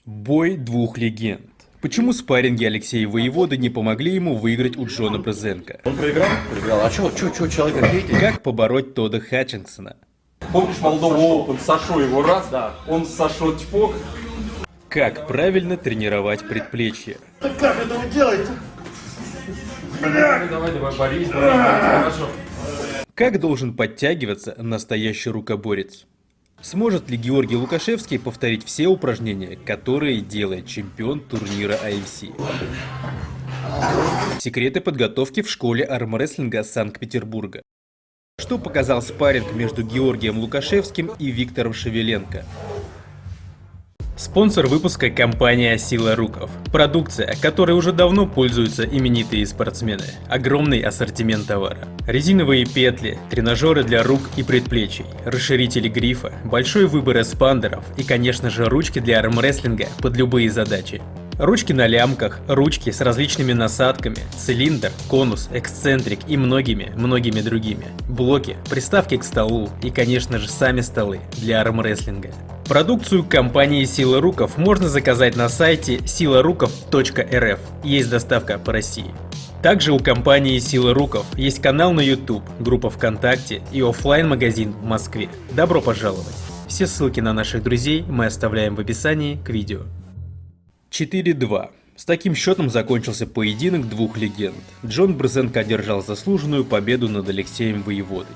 Бой двух легенд. Почему спарринги Алексея Воеводы не помогли ему выиграть у Джона Брызенко? Он проиграл? Проиграл. А чё, человека хейтит? Как побороть Тодда Хатчинсона? Помнишь Молдова Оупен, Сашо его раз, да, он Сашо тьпок. Как правильно тренировать предплечье? Так как это вы делаете? Давай, борись, хорошо. Как должен подтягиваться настоящий рукоборец? Сможет ли Георгий Лукашевский повторить все упражнения, которые делает чемпион турнира AFC? Секреты подготовки в школе армрестлинга Санкт-Петербурга. Что показал спарринг между Георгием Лукашевским и Виктором Шевеленко? Спонсор выпуска — компания «Сила Руков». Продукция, которой уже давно пользуются именитые спортсмены. Огромный ассортимент товара. Резиновые петли, тренажеры для рук и предплечий, расширители грифа, большой выбор эспандеров и, конечно же, ручки для армрестлинга под любые задачи. Ручки на лямках, ручки с различными насадками, цилиндр, конус, эксцентрик и многими другими. Блоки, приставки к столу и, конечно же, сами столы для армрестлинга. Продукцию компании «Сила Руков» можно заказать на сайте silarukov.rf. Есть доставка по России. Также у компании «Сила Руков» есть канал на YouTube, группа ВКонтакте и оффлайн-магазин в Москве. Добро пожаловать! Все ссылки на наших друзей мы оставляем в описании к видео. 4-2. С таким счетом закончился поединок двух легенд. Джон Брызенко одержал заслуженную победу над Алексеем Воеводой.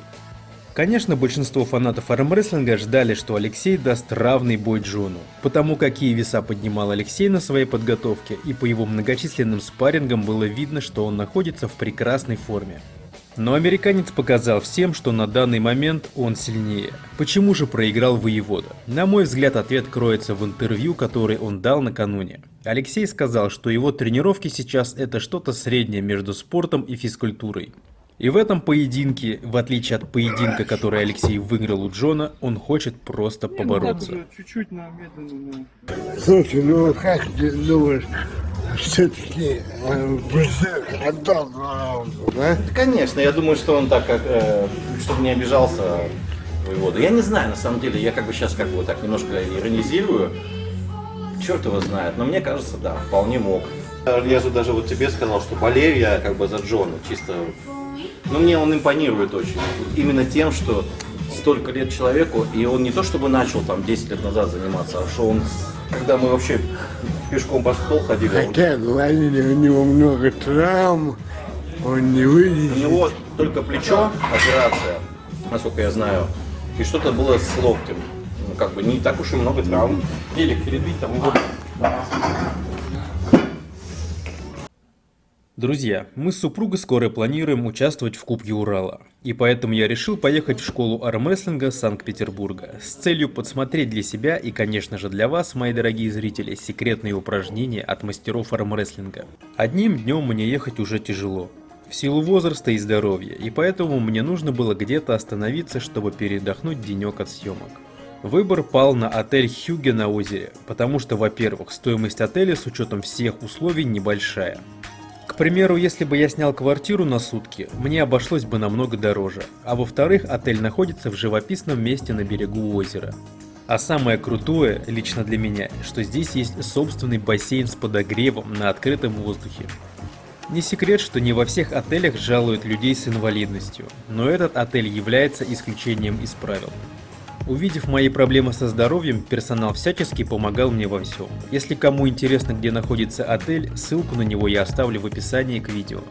Конечно, большинство фанатов армрестлинга ждали, что Алексей даст равный бой Джону, потому какие веса поднимал Алексей на своей подготовке, и по его многочисленным спаррингам было видно, что он находится в прекрасной форме. Но американец показал всем, что на данный момент он сильнее. Почему же проиграл Воевода? На мой взгляд, ответ кроется в интервью, которое он дал накануне. Алексей сказал, что его тренировки сейчас это что-то среднее между спортом и физкультурой. И в этом поединке, в отличие от поединка, который Алексей выиграл у Джона, он хочет просто побороться. Чуть-чуть на медленно. Слушай, ну как ты думаешь, все-таки Брызенко отдал 2 раунда, да? Конечно, я думаю, что он так, чтобы не обижался Воевода. Я не знаю, на самом деле, я сейчас так немножко иронизирую. Черт его знает, но мне кажется, да, вполне мог. Я же даже тебе сказал, что болею я за Джона, чисто. Но мне он импонирует очень. Именно тем, что столько лет человеку, и он не то чтобы начал 10 лет назад заниматься, а что он, когда мы вообще пешком по стол ходили. Хотя говорили, у него много травм, он не вылезет. У него только плечо, операция, насколько я знаю, и что-то было с локтем. Не так уж и много травм. Велик перебить там угодно. Друзья, мы с супругой скоро планируем участвовать в Кубке Урала, и поэтому я решил поехать в школу армрестлинга Санкт-Петербурга с целью подсмотреть для себя и, конечно же, для вас, мои дорогие зрители, секретные упражнения от мастеров армрестлинга. Одним днем мне ехать уже тяжело, в силу возраста и здоровья, и поэтому мне нужно было где-то остановиться, чтобы передохнуть денек от съемок. Выбор пал на отель Хюгге на озере, потому что, во-первых, стоимость отеля с учетом всех условий небольшая. К примеру, если бы я снял квартиру на сутки, мне обошлось бы намного дороже, а во-вторых, отель находится в живописном месте на берегу озера. А самое крутое, лично для меня, что здесь есть собственный бассейн с подогревом на открытом воздухе. Не секрет, что не во всех отелях жалуют людей с инвалидностью, но этот отель является исключением из правил. Увидев мои проблемы со здоровьем, персонал всячески помогал мне во всем. Если кому интересно, где находится отель, ссылку на него я оставлю в описании к видео.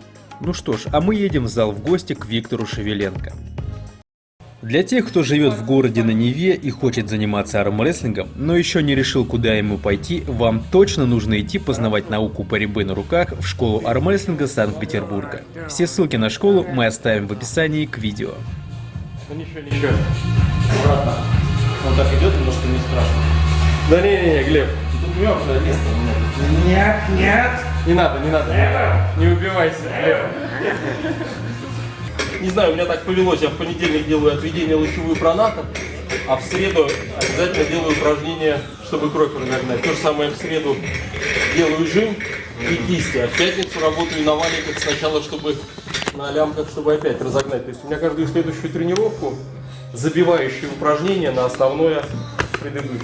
Ну что ж, а мы едем в зал в гости к Виктору Шевеленко. Для тех, кто живет в городе на Неве и хочет заниматься армрестлингом, но еще не решил, куда ему пойти, вам точно нужно идти познавать науку борьбы на руках в школу армрестлинга Санкт-Петербурга. Все ссылки на школу мы оставим в описании к видео. Ну ничего. Аккуратно. Он так идет, немножко не страшно. Да не, Глеб. Тут мертвое место. Нет. Не надо. Не убивайся, Глеб. Не знаю, у меня так повелось, я в понедельник делаю отведение лучевую пронатом, а в среду обязательно делаю упражнения, чтобы кровь разогнать. То же самое в среду делаю жим и кисти, а в пятницу работаю на валиках сначала, чтобы на лямках, чтобы опять разогнать. То есть у меня каждую следующую тренировку забивающие упражнения на основное предыдущее.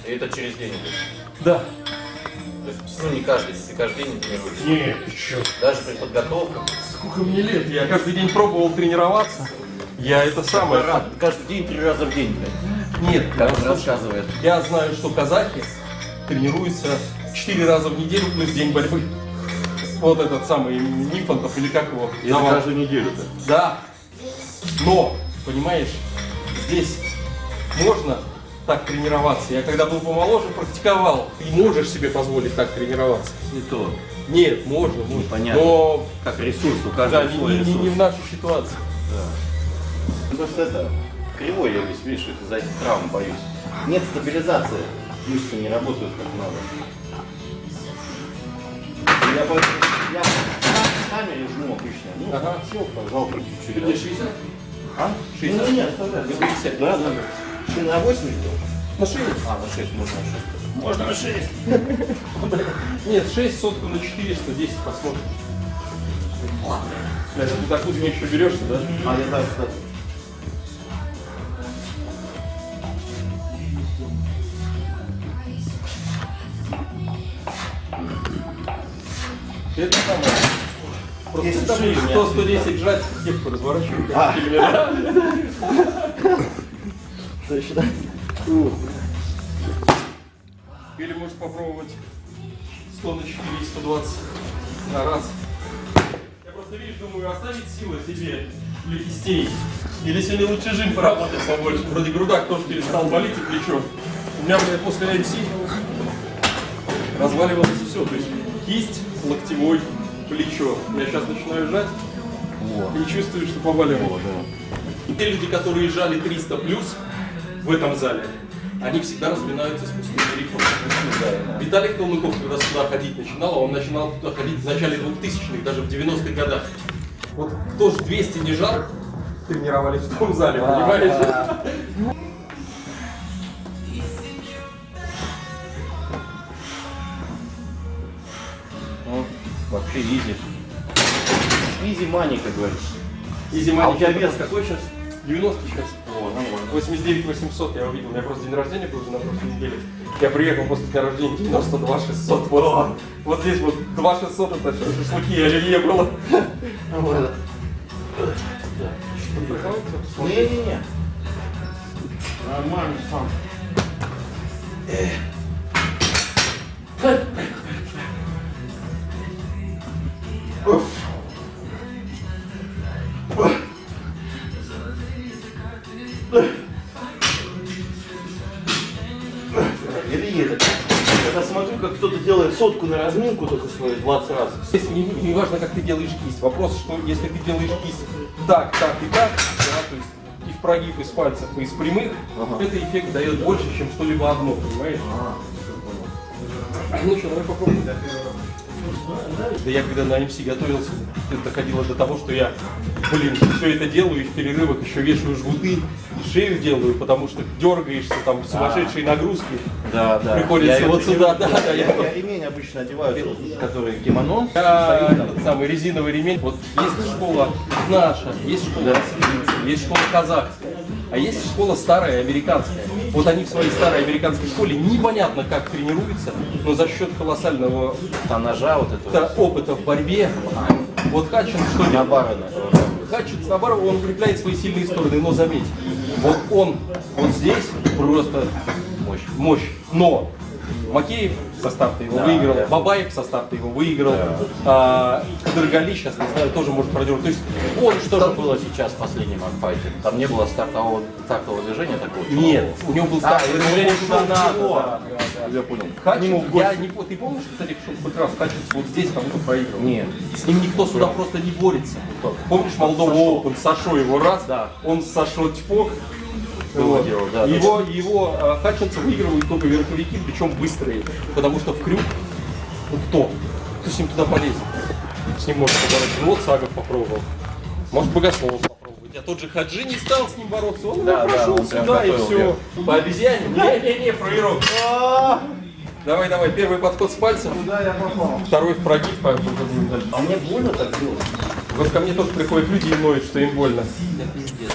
И это через день. Да. То есть, ну, не каждый, если каждый день не тренируешься. Нет, ты чё? Даже при подготовке. Сколько мне лет? Я каждый день пробовал тренироваться. Я это самое... Каждый день 3 раза в день, блядь. Нет, Как он рассказывает. я знаю, что казахи тренируются 4 раза в неделю плюс день борьбы. Вот этот самый Нифонтов или как его? Это Навал. каждую неделю-то. Да. Но, понимаешь, здесь можно так тренироваться. Я когда был помоложе, практиковал. Ты можешь себе позволить так тренироваться. Не то. Нет, можно. Понятно. Но Как ресурс, у да, каждого свой не ресурс. в нашей ситуации. Просто это, кривой я весь, видишь, из-за этих травм боюсь. Нет стабилизации, мышцы не работают как надо. Я на камере жму обычно. Ну, Ага. сел, пожал, чуть-чуть. Ты где 60? А? 60? Нет, оставляй. 50. Да. Ты на 8 сделал? На 6. А, на 6, можно на 6. Можно на 6. Нет, 6 сотку на 400, 10 посмотрим. Бля, ты так кузьми еще берешься, да? А, я так, кстати. Это самое. Просто Если там шею не 110 жать, кепку разворачивай. А. Или можешь попробовать 100 на 4 и 120 на раз. Я просто, видишь, думаю, оставить силы себе для кистей. Или сегодня лучше жим поработать побольше. Вроде грудак тоже перестал болеть и плечо. У меня, блядь, после АМС разваливалось все. То есть кисть, локтевой, плечо. Я сейчас начинаю жать и чувствую, что побаливало. И те люди, которые жали 300 плюс в этом зале, они всегда разминаются с пустым грифом. Виталий Калмыков, когда сюда ходить начинал, он начинал туда ходить в начале 2000-х, даже в 90-х годах. Вот кто ж 200 не жал, тренировались в том зале, понимаешь? Ну, вообще изи. Изи мани, как говорится. И А у тебя вес какой сейчас? 90 сейчас. О, нормально. 89 800 я увидел, у меня просто день рождения был на прошлой неделе. Я приехал после дня рождения 92 600. Вот здесь вот 2 600 это шашлыки и оливье было. Не-не-не. Нормально сам. Еле-еле. Когда смотрю, как кто-то делает сотку на разминку, только свою 20 раз. Здесь не важно, как ты делаешь кисть. Вопрос, что если ты делаешь кисть так и так, да, то есть и в прогиб из пальцев, и из прямых, это эффект дает больше, чем что-либо одно, понимаешь? Ну что, давай попробуем. Да я когда на МС готовился, это доходило до того, что я, все это делаю и в перерывах еще вешаю жгуты, и шею делаю, потому что дергаешься, там сумасшедшие нагрузки. Да. Приходится Я вот сюда, да. Я ремень обычно одеваю, который кимоно. Этот самый резиновый ремень. Вот есть школа наша, есть школа срединская, есть школа казахская, а есть школа старая американская. Вот они в своей старой американской школе непонятно как тренируются, но за счет колоссального Ножа вот это. опыта в борьбе, вот Хатчинс что делает? Набарано. Хатчинс, наоборот, он укрепляет свои сильные стороны, но заметь, вот он вот здесь просто мощь. Но Макеев со старта его выиграл, да. Бабаев со старта его выиграл, Кадыргали сейчас, не знаю, тоже может продержать. То есть он Что же было сейчас в последнем анфайте? Там не было стартового движения такого? Нет, у него был стартовый движение, куда шел надо, всего. да. Я понял. Хатчинс, ты помнишь, кстати, что как раз Хатчинс вот здесь кому-то проиграл? Нет. С ним никто сюда просто не борется. Помнишь Молдова Open, Сашо его раз, Да. он с Сашо тьпок. Было Вот. дело, да, Его Хатчинса выигрывают только верховики, причем быстрые. Потому что в крюк, ну кто с ним туда полезет? С ним можно побороться. Ну вот Сагов попробовал. Может Богослов попробовать. А тот же Хаджи не стал с ним бороться. Он прошел он прям сюда и готовил, все. По обезьяне? Не, фраерок. Давай, первый подход с пальцем. Куда я попал? Второй в прогиб, будем дальше. А мне больно так делать? Вот ко мне тоже приходят люди и ноют, что им больно.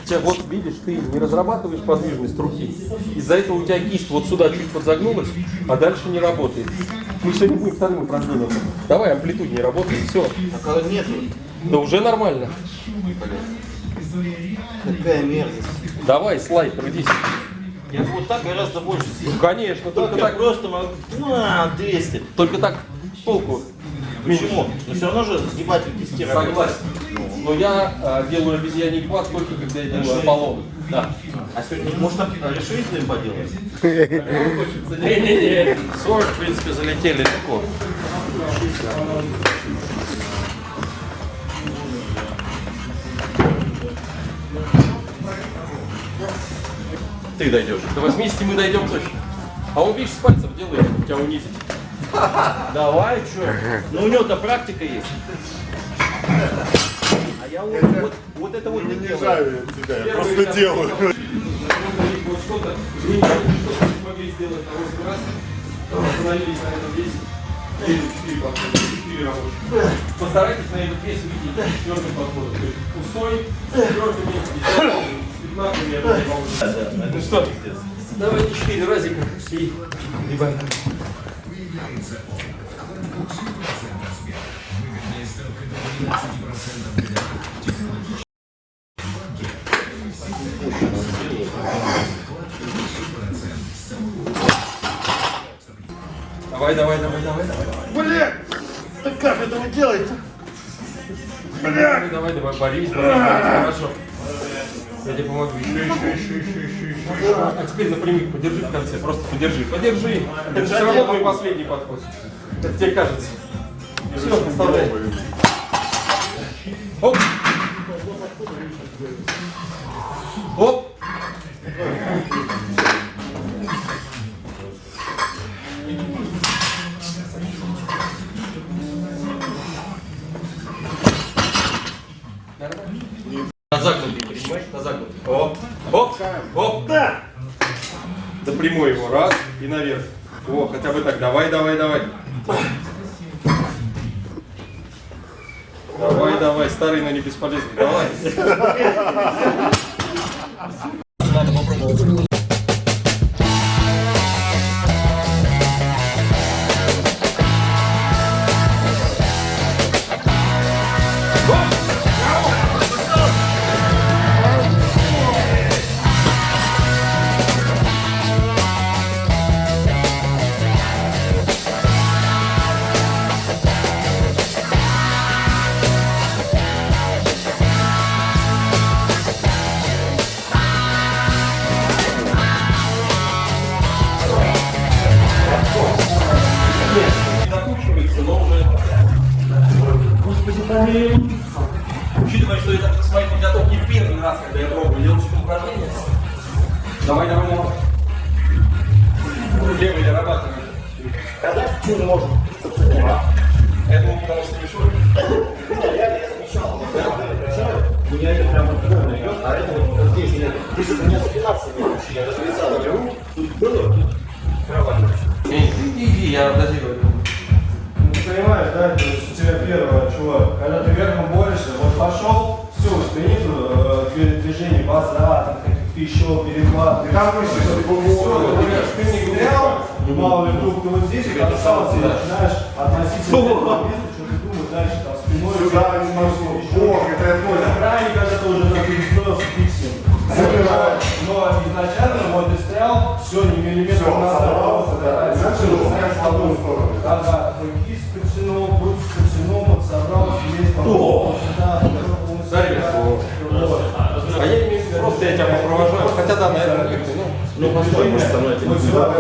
Тебя, вот видишь, ты не разрабатываешь подвижность руки. Из-за этого у тебя кисть вот сюда чуть подзагнулась, а дальше не работает. Мы сегодня будем вторым упражнением. Давай, амплитуд не работает, все. А когда нету, Да уже нормально. какая мерзость. Давай, слайд, трудись. Я вот так гораздо больше Ну, сил. конечно, только Я так, просто могу, 200. только так толку. Почему? Но все равно же сгибатель кисти работает. Согласен. Но я делаю обезьяний хват только когда я делаю Аполлон. Да. А сегодня, может, решительным поделаем? Не-не-не. 40, в принципе, залетели легко. Ты дойдешь. До 80 мы дойдем точно. А он, видишь, с пальцев делает, чтобы тебя унизить. Давай, что? Ну, у него-то практика есть. А я вот это вот не делаю. Я просто делаю. Вот что-то, что-то не смогли сделать на 8 раз. Остановились на этом весе. 4 рабочих. Постарайтесь на этот вес выйти четвертым подходом. То есть пустой, четвертый вес, с 15 Ну что? давайте 4 разика и грибаем. Давай. Блин! Так как это вы делаете? Давай, борись, хорошо. Я тебе помогу. Еще. А теперь напрямик, подержи в конце, просто подержи. Это все равно твой последний подход. Это тебе кажется. Все, поставляй. Оп. Оп. На загнутый, понимаешь? На загнутый. Оп. Да! До прямой его. Раз и наверх. О, хотя бы так. Давай. Давай, старый, но не бесполезный. Давай. Учитывая, что это с моей подготовки первый раз, когда я пробую делать это упражнение. Давай. Левый дорабатывай. Чего можно? Я думаю, потому что мешок. У меня это прям ровно идет, а это вот здесь нет. Ты же у меня запинаться не можешь. Я даже лица беру, тут было, Иди, я дозирую. Ты понимаешь, да, то есть у тебя первое, чувак, когда ты верхом борешься, вот пошел, все, у тебя нету движений база, там каких-то еще перехват. Ты там все, ты не гулял, мало ли вдруг ты вот здесь касался и начинаешь относительно этого места, что ты думаешь дальше, там спиной. Сюда не могу. О, это я понял. Крайне, когда ты уже перестроился фиксом. Но изначально вот ты стоял, все, не миллиметр собрался, да. начал стоять в одну сторону. Да, кисть подтянул, грудь подтянул, вот собрался, весь пошел. А я имею в виду, просто я тебя попровожаю. Хотя да, наверное, как-то, ну постой, может, со мной это не Да.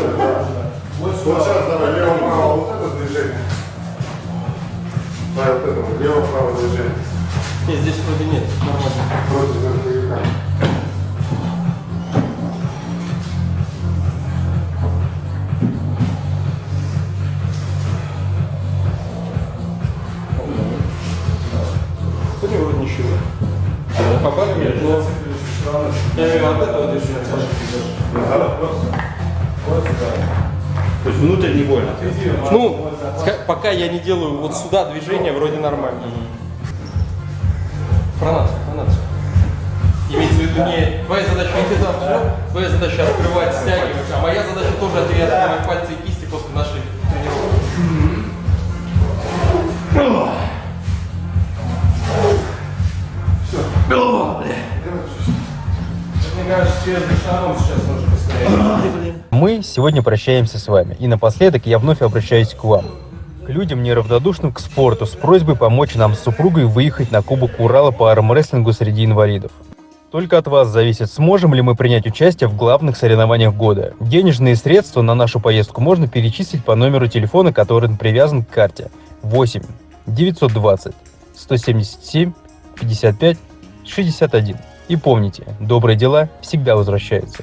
Вот сейчас давай, лево-право, вот это движение. Да, вот это вот, лево-право движение. Нет, здесь вроде нет. Нормально. Против верховика. Сегодня вроде ничего. Побаливает, но... Я имею в виду, от этого движения. То есть внутрь не больно. Ну, пока я не делаю вот сюда движение, вроде нормально. Пронацию. Имеется в виду не твоя задача идти за все, твоя задача открывать, стягивать, а моя задача тоже открывать пальцы и кисти после нашей тренировки. Мне кажется, через шагом сейчас нужно быстрее. Мы сегодня прощаемся с вами. И напоследок я вновь обращаюсь к вам. К людям, неравнодушным к спорту, с просьбой помочь нам с супругой выехать на Кубок Урала по армрестлингу среди инвалидов. Только от вас зависит, сможем ли мы принять участие в главных соревнованиях года. Денежные средства на нашу поездку можно перечислить по номеру телефона, который привязан к карте. 8 920 177 55 61. И помните, добрые дела всегда возвращаются.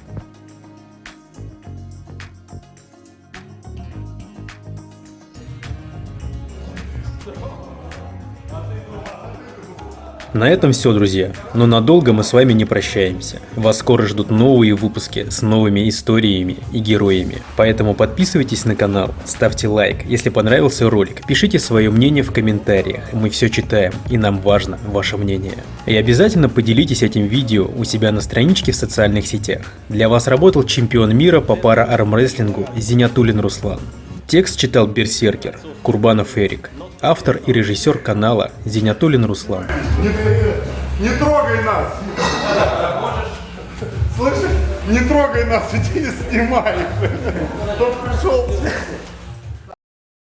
На этом все, друзья. Но надолго мы с вами не прощаемся. Вас скоро ждут новые выпуски с новыми историями и героями. Поэтому подписывайтесь на канал, ставьте лайк, если понравился ролик, пишите свое мнение в комментариях. Мы все читаем, и нам важно ваше мнение. И обязательно поделитесь этим видео у себя на страничке в социальных сетях. Для вас работал чемпион мира по пара-армрестлингу Зинятуллин Руслан. Текст читал Берсеркер, Курбанов Эрик. Автор и режиссер канала Зинятуллин Руслан. Не трогай нас! Слышишь? Не трогай нас, иди снимай! Кто пришел?